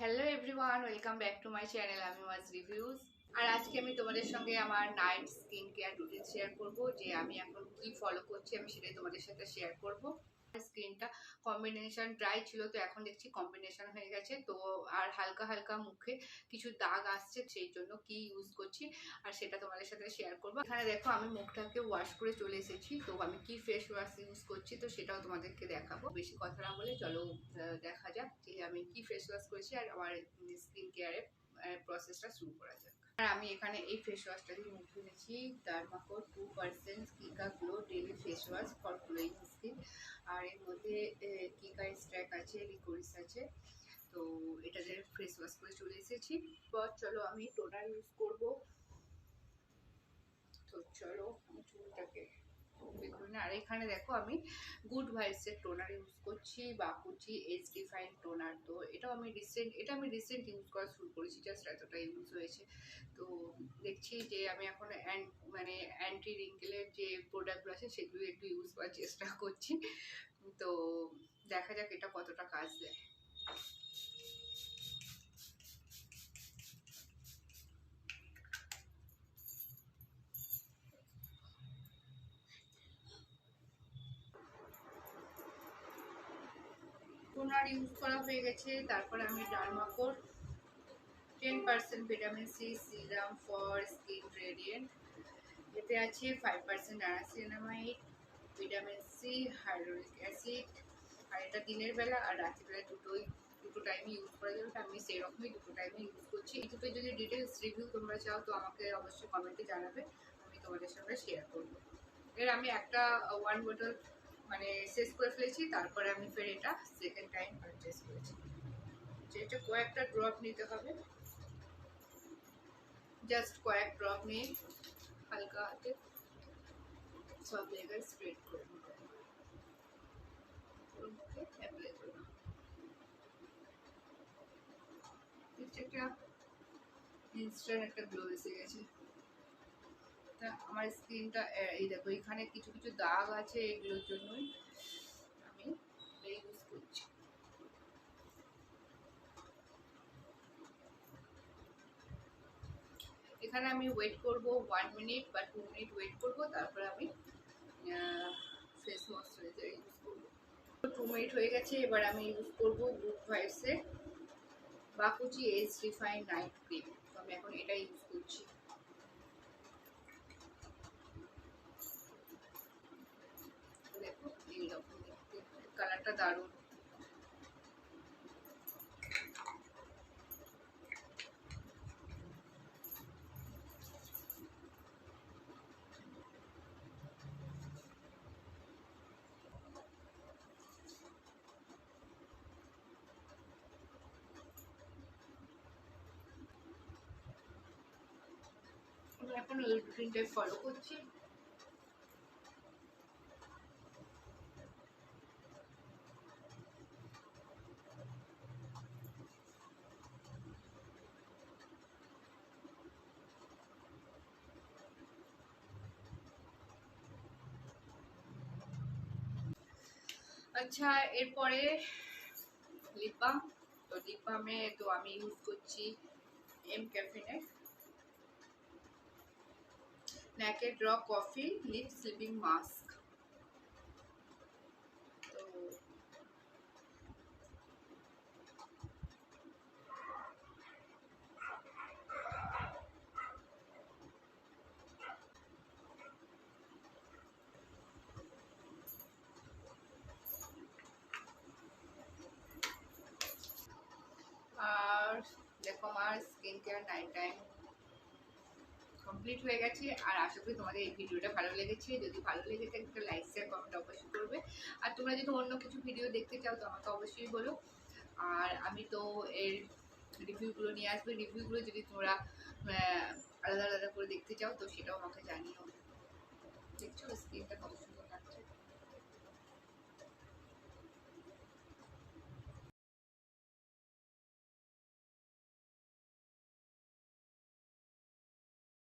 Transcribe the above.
Hello everyone, welcome back to my channel আমিমাস reviews. আর আজকে আমি তোমাদের সঙ্গে আমার night skin care routine share করব, যে আমি এখন কি ফলো করছি আমি সেটাই তোমাদের সাথে শেয়ার করব। স্কিনটা কম্বিনেশন ড্রাই ছিল, তো এখন দেখছি কম্বিনেশন হয়ে গেছে, তো আর হালকা হালকা মুখে কিছু দাগ আসছে, সেই জন্য কি ইউজ করছি আর সেটা তোমাদের সাথে শেয়ার করবো। এখানে দেখো আমি মুখটাকে ওয়াশ করে চলে এসেছি, তো আমি কি ফেস ওয়াশ ইউজ করছি তো সেটাও তোমাদেরকে দেখাবো। বেশি কথা না বলে চলো দেখা যাক যে আমি কি ফেস ওয়াশ করেছি আর আমার স্কিন কেয়ারের প্রসেসটা শুরু করা যাক। আর আমি এখানে এই ফেস ওয়াশটা দিয়ে মুখ ধুয়েছি, Derma 2% Cica glow daily face wash for glowing skin. আর এর মধ্যে কিকা স্ট্র্যাক আছে, লিকোরিস আছে, তো এটাতে ফেস ওয়াশ করে চলে এসেছি। চলো আমি টোনার ইউজ করব, তো চলো আমি চুলটাকে দেখুন। আর এখানে দেখো আমি গুড ভাইবসের টোনার ইউজ করছি, বাকুচি ডিফাইন টোনার। তো এটা আমি রিসেন্ট ইউজ করা শুরু করেছি, জাস্ট এতটা ইউজ হয়েছে। তো দেখছি যে আমি এখন মানে অ্যান্টি রিঙ্কেলের যে প্রোডাক্টগুলো আছে সেগুলো একটু ইউজ করার চেষ্টা করছি, তো দেখা যাক এটা কতটা কাজ দেয়। টোনার ইউজ করা হয়ে গেছে, তারপরে আমি Derma 10% vitamin C serum for skin radiant, এতে আছে 5% নায়াসিনামাইড, ভিটামিন সি, হাইড্রোলিক অ্যাসিড। আর এটা দিনের বেলা আর রাত্রিবেলা দুটো টাইমে ইউজ করা যাবে, আমি সেরকমই দুটো টাইমে ইউজ করছি। এই দুটো যদি ডিটেলস রিভিউ তোমরা চাও তো আমাকে অবশ্যই কমেন্টে জানাবে, আমি তোমাদের সঙ্গে শেয়ার করবো। এর আমি একটা 1 বোতল মানে শেষ করে ফেলেছি, তারপরে আমি ফের এটা সেকেন্ড টাইম পারচেস করেছি। যেটা কয়েকটা ড্রপ নিতে হবে, জাস্ট কয়েক ড্রপ নিয়ে হালকা হাতে সব জায়গায় স্প্রেড করে নিতে হবে, মুখে অ্যাপ্লাই করে নেব। একটা ইনস্ট্যান্ট একটা গ্লো এসে গেছে। তা আমার স্কিনটা এই দেখো এখানে কিছু কিছু দাগ আছে, এগুলোর জন্যই আমি ইউজ করছি। এখানে আমি ওয়েট করব 1 মিনিট বা 2 মিনিট ওয়েট করব, তারপরে আমি ফেস ময়শ্চারাইজার ইউজ করব। 2 মিনিট হয়ে গেছে, এবার আমি ইউজ করব গুড ভাইবসের বাকুচি ডিফাইং নাইট ক্রিম, তো আমি এখন এটা ইউজ করছি। দেখো এইরকম দেখতে, কালারটা দারুণ। আমি এখন এই রুটিনটাই ফলো করছি। আচ্ছা, এরপরে লিপ বাম। তো লিপ বামে তো আমি ইউজ করছি MCaffeine নেকেড র কফি লিপ স্লিপিং মাস্ক। তো আর দেখো আমার skin care night time complete হয়ে গেছে। আর আশা করি তোমাদের এই ভিডিওটা ভালো লেগেছে, যদি ভালো লেগে থাকে একটা লাইক শেয়ার কমেন্ট অবশ্যই করবে। আর তোমরা যদি অন্য কিছু ভিডিও দেখতে চাও তো আমাকে অবশ্যই বলো। আর আমি তো এর রিভিউগুলো নিয়ে আসবো, রিভিউগুলো যদি তোমরা আলাদা আলাদা করে দেখতে চাও তো সেটাও আমাকে জানিও।